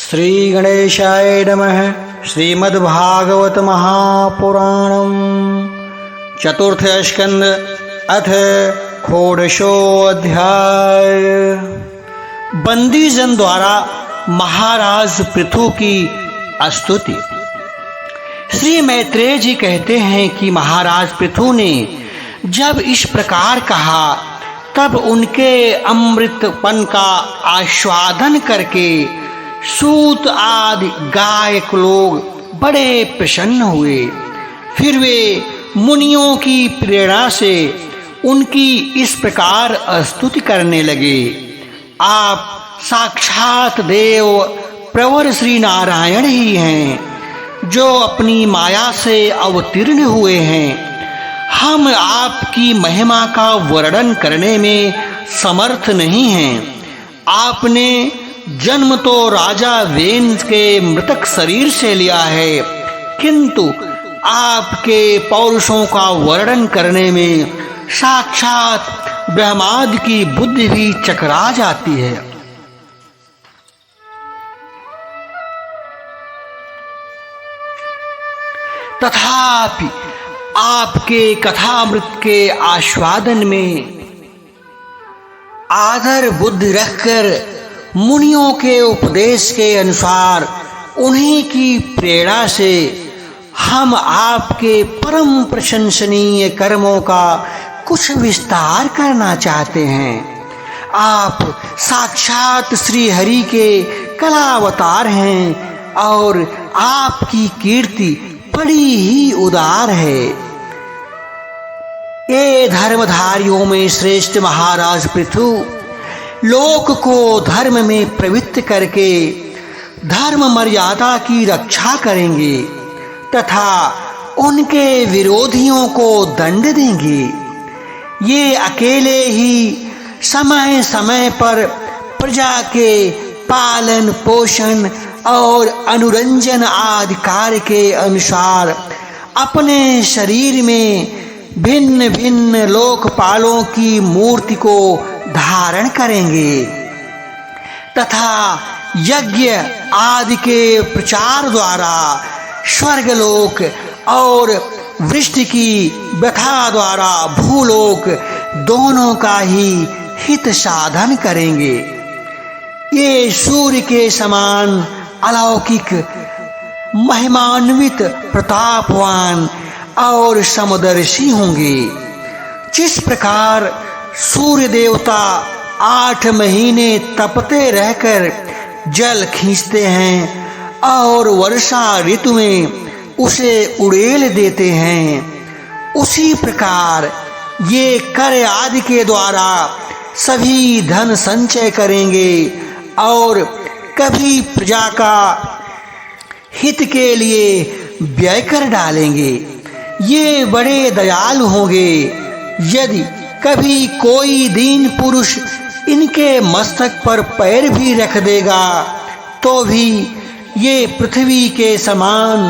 श्री गणेशाय नमः। श्रीमद्भागवत महापुराणम चतुर्थ स्कंद अथ षोडशोऽध्याय। बंदीजन द्वारा महाराज पृथु की स्तुति। श्री मैत्रेय जी कहते हैं कि महाराज पृथु ने जब इस प्रकार कहा तब उनके अमृतपन का आस्वादन करके सूत आदि गायक लोग बड़े प्रसन्न हुए। फिर वे मुनियों की प्रेरणा से उनकी इस प्रकार स्तुति करने लगे। आप साक्षात देव प्रवर श्री नारायण ही हैं, जो अपनी माया से अवतीर्ण हुए हैं। हम आपकी महिमा का वर्णन करने में समर्थ नहीं हैं। आपने जन्म तो राजा वेन के मृतक शरीर से लिया है, किंतु आपके पौरुषों का वर्णन करने में साक्षात ब्रह्मादि की बुद्धि भी चकरा जाती है। तथापि आपके कथामृत के आस्वादन में आदर बुद्धि रखकर मुनियों के उपदेश के अनुसार उन्हीं की प्रेरणा से हम आपके परम प्रशंसनीय कर्मों का कुछ विस्तार करना चाहते हैं। आप साक्षात श्री हरि के कलावतार हैं और आपकी कीर्ति बड़ी ही उदार है। ये धर्मधारियों में श्रेष्ठ महाराज पृथु लोक को धर्म में प्रवृत्त करके धर्म मर्यादा की रक्षा करेंगे तथा उनके विरोधियों को दंड देंगे। ये अकेले ही समय समय पर प्रजा के पालन पोषण और अनुरंजन आदि कार्य के अनुसार अपने शरीर में भिन्न भिन्न लोकपालों की मूर्ति को धारण करेंगे तथा यज्ञ आदि के प्रचार द्वारा स्वर्गलोक और वृष्टि की व्यथा द्वारा भूलोक दोनों का ही हित साधन करेंगे। ये सूर्य के समान अलौकिक महिमान्वित प्रतापवान और समदर्शी होंगे। जिस प्रकार सूर्य देवता 8 महीने तपते रहकर जल खींचते हैं और वर्षा ऋतु में उसे उड़ेल देते हैं, उसी प्रकार ये कर आदि के द्वारा सभी धन संचय करेंगे और कभी प्रजा का हित के लिए व्यय कर डालेंगे। ये बड़े दयालु होंगे। यदि कभी कोई दीन पुरुष इनके मस्तक पर पैर भी रख देगा तो भी ये पृथ्वी के समान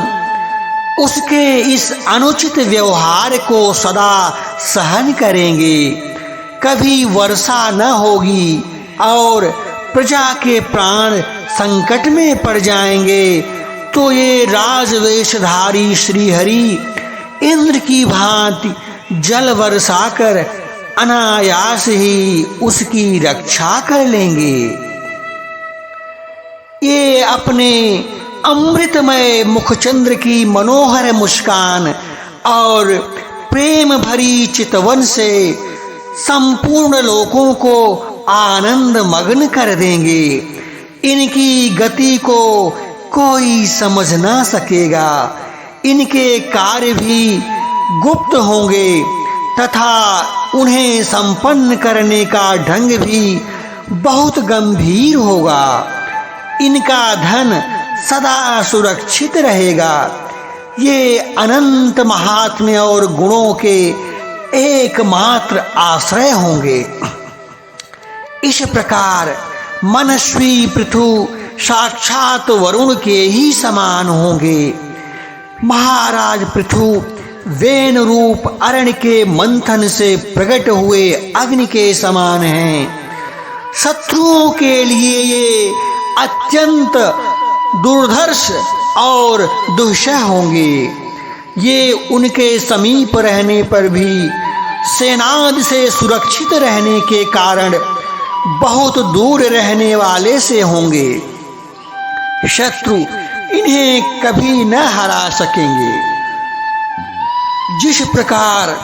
उसके इस अनुचित व्यवहार को सदा सहन करेंगे। कभी वर्षा न होगी और प्रजा के प्राण संकट में पड़ जाएंगे तो ये राजवेशधारी श्रीहरि इंद्र की भांति जल बरसाकर अनायास ही उसकी रक्षा कर लेंगे। ये अपने अमृतमय मुखचंद्र की मनोहर मुस्कान और प्रेम भरी चितवन से संपूर्ण लोकों को आनंद मग्न कर देंगे। इनकी गति को कोई समझ ना सकेगा। इनके कार्य भी गुप्त होंगे तथा उन्हें संपन्न करने का ढंग भी बहुत गंभीर होगा। इनका धन सदा सुरक्षित रहेगा। ये अनंत महात्म्य और गुणों के एकमात्र आश्रय होंगे। इस प्रकार मनस्वी पृथु साक्षात वरुण के ही समान होंगे। महाराज पृथु वेन रूप अरण्य के मंथन से प्रकट हुए अग्नि के समान हैं। शत्रुओं के लिए ये अत्यंत दुर्धर्ष और दुःसह होंगे। ये उनके समीप रहने पर भी सेनादि से सुरक्षित रहने के कारण बहुत दूर रहने वाले से होंगे। शत्रु इन्हें कभी न हरा सकेंगे। जिस प्रकार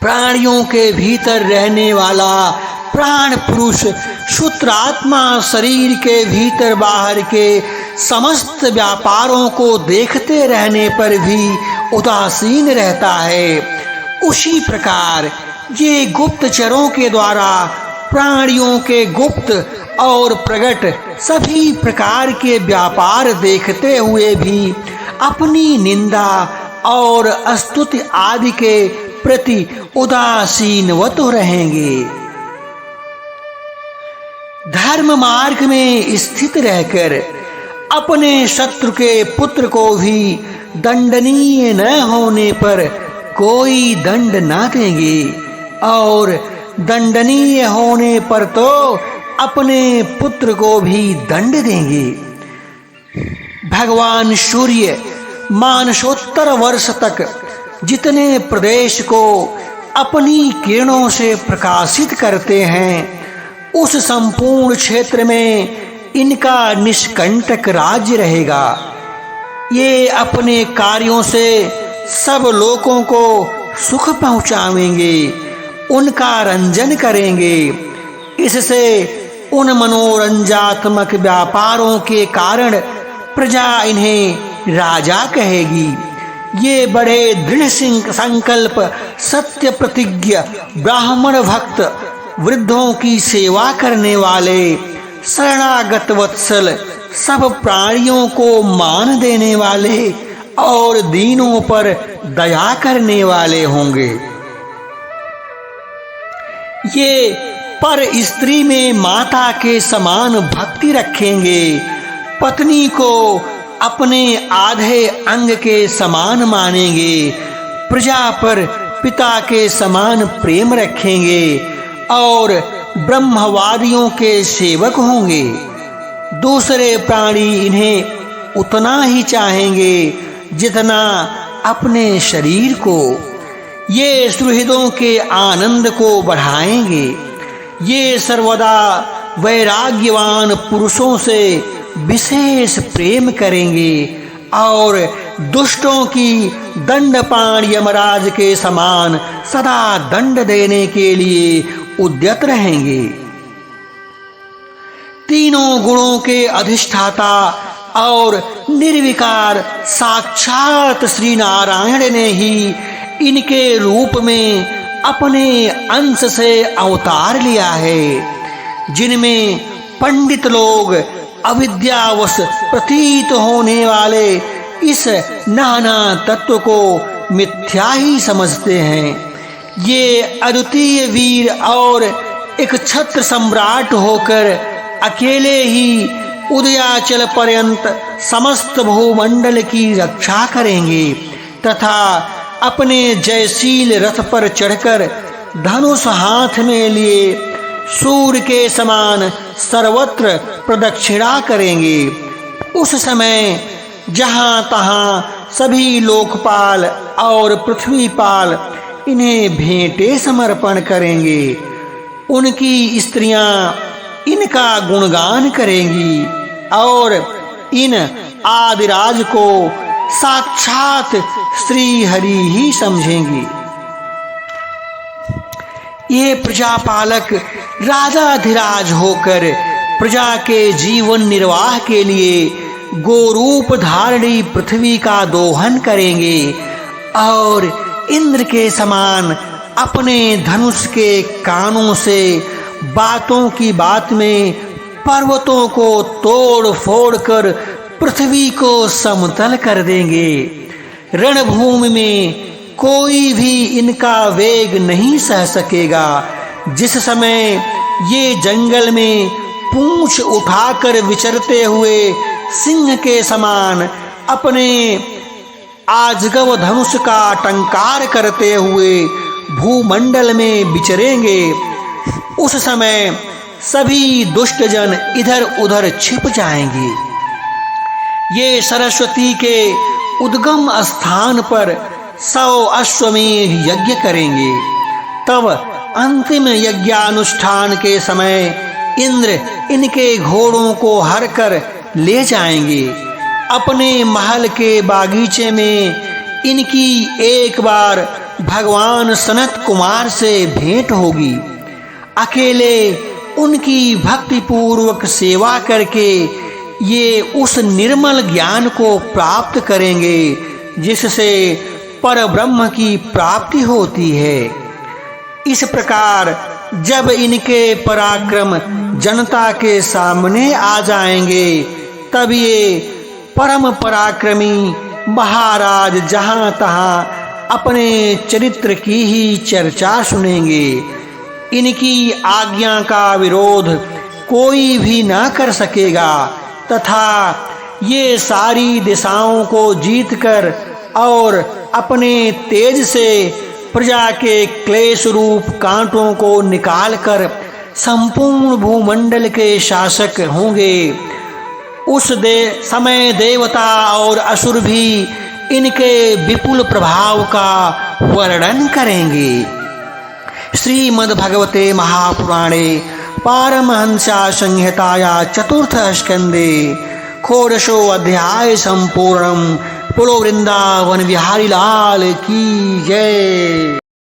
प्राणियों के भीतर रहने वाला प्राण पुरुष सूत्रात्मा शरीर के भीतर बाहर के समस्त व्यापारों को देखते रहने पर भी उदासीन रहता है, उसी प्रकार ये गुप्तचरों के द्वारा प्राणियों के गुप्त और प्रकट सभी प्रकार के व्यापार देखते हुए भी अपनी निंदा और स्तुति आदि के प्रति उदासीनवत रहेंगे। धर्म मार्ग में स्थित रहकर अपने शत्रु के पुत्र को भी दंडनीय न होने पर कोई दंड न देंगे, और दंडनीय होने पर तो अपने पुत्र को भी दंड देंगे। भगवान सूर्य मानसोत्तर वर्ष तक जितने प्रदेश को अपनी किरणों से प्रकाशित करते हैं, उस संपूर्ण क्षेत्र में इनका निष्कंटक राज्य रहेगा। ये अपने कार्यों से सब लोगों को सुख पहुंचावेंगे, उनका रंजन करेंगे। इससे उन मनोरंजात्मक व्यापारों के कारण प्रजा इन्हें राजा कहेगी। ये बड़े दृढ़ संकल्प, सत्य प्रतिज्ञ, ब्राह्मण भक्त, वृद्धों की सेवा करने वाले, शरणागत वत्सल, सब प्राणियों को मान देने वाले और दीनों पर दया करने वाले होंगे। ये पर स्त्री में माता के समान भक्ति रखेंगे, पत्नी को अपने आधे अंग के समान मानेंगे, प्रजा पर पिता के समान प्रेम रखेंगे और ब्रह्मवादियों के सेवक होंगे। दूसरे प्राणी इन्हें उतना ही चाहेंगे जितना अपने शरीर को। ये सुहृदों के आनंद को बढ़ाएंगे। ये सर्वदा वैराग्यवान पुरुषों से विशेष प्रेम करेंगे और दुष्टों की दंडपाण यमराज के समान सदा दंड देने के लिए उद्यत रहेंगे। तीनों गुणों के अधिष्ठाता और निर्विकार साक्षात श्री नारायण ने ही इनके रूप में अपने अंश से अवतार लिया है, जिनमें पंडित लोग अविद्यावश प्रतीत होने वाले इस नाना तत्व को मिथ्या ही समझते हैं। ये अद्वितीय वीर और एक छत्र सम्राट होकर अकेले ही उदयाचल पर्यंत समस्त भूमंडल की रक्षा करेंगे तथा अपने जयशील रथ पर चढ़कर धनुष हाथ में लिए सूर्य के समान सर्वत्र प्रदक्षिणा करेंगे। उस समय जहाँ तहाँ सभी लोकपाल और पृथ्वीपाल इन्हें भेंटे समर्पण करेंगे। उनकी स्त्रियां इनका गुणगान करेंगी और इन आदिराज को साक्षात श्री हरि ही समझेंगी। ये प्रजापालक राजाधिराज होकर प्रजा के जीवन निर्वाह के लिए गोरूप धारणी पृथ्वी का दोहन करेंगे और इंद्र के समान अपने धनुष के कानों से बातों की बात में पर्वतों को तोड़ फोड़ कर पृथ्वी को समतल कर देंगे। रणभूमि में कोई भी इनका वेग नहीं सह सकेगा। जिस समय ये जंगल में पूंछ उठाकर विचरते हुए सिंह के समान अपने आजगव धनुष का टंकार करते हुए भूमंडल में विचरेंगे, उस समय सभी दुष्ट जन इधर उधर छिप जाएंगे। ये सरस्वती के उद्गम स्थान पर 100 अश्वमेध यज्ञ करेंगे। तब अंतिम यज्ञानुष्ठान के समय इंद्र इनके घोड़ों को हर कर ले जाएंगे। अपने महल के बागीचे में इनकी एक बार भगवान सनत कुमार से भेंट होगी। अकेले उनकी भक्ति पूर्वक सेवा करके ये उस निर्मल ज्ञान को प्राप्त करेंगे जिससे परब्रह्म की प्राप्ति होती है। इस प्रकार जब इनके पराक्रम जनता के सामने आ जाएंगे तब ये परम पराक्रमी महाराज जहां तहां अपने चरित्र की ही चर्चा सुनेंगे। इनकी आज्ञा का विरोध कोई भी न कर सकेगा तथा ये सारी दिशाओं को जीतकर और अपने तेज से प्रजा के क्लेश रूप कांटों को निकालकर संपूर्ण भूमंडल के शासक होंगे। उस समय देवता और असुर भी इनके विपुल प्रभाव का वर्णन करेंगे। श्रीमद्भगवते महापुराणे पारमहंस्या संहिताया चतुर्थ स्कंदे षोडशो अध्याय संपूर्णम्। बोलो वृंदावन बिहारी लाल की जय।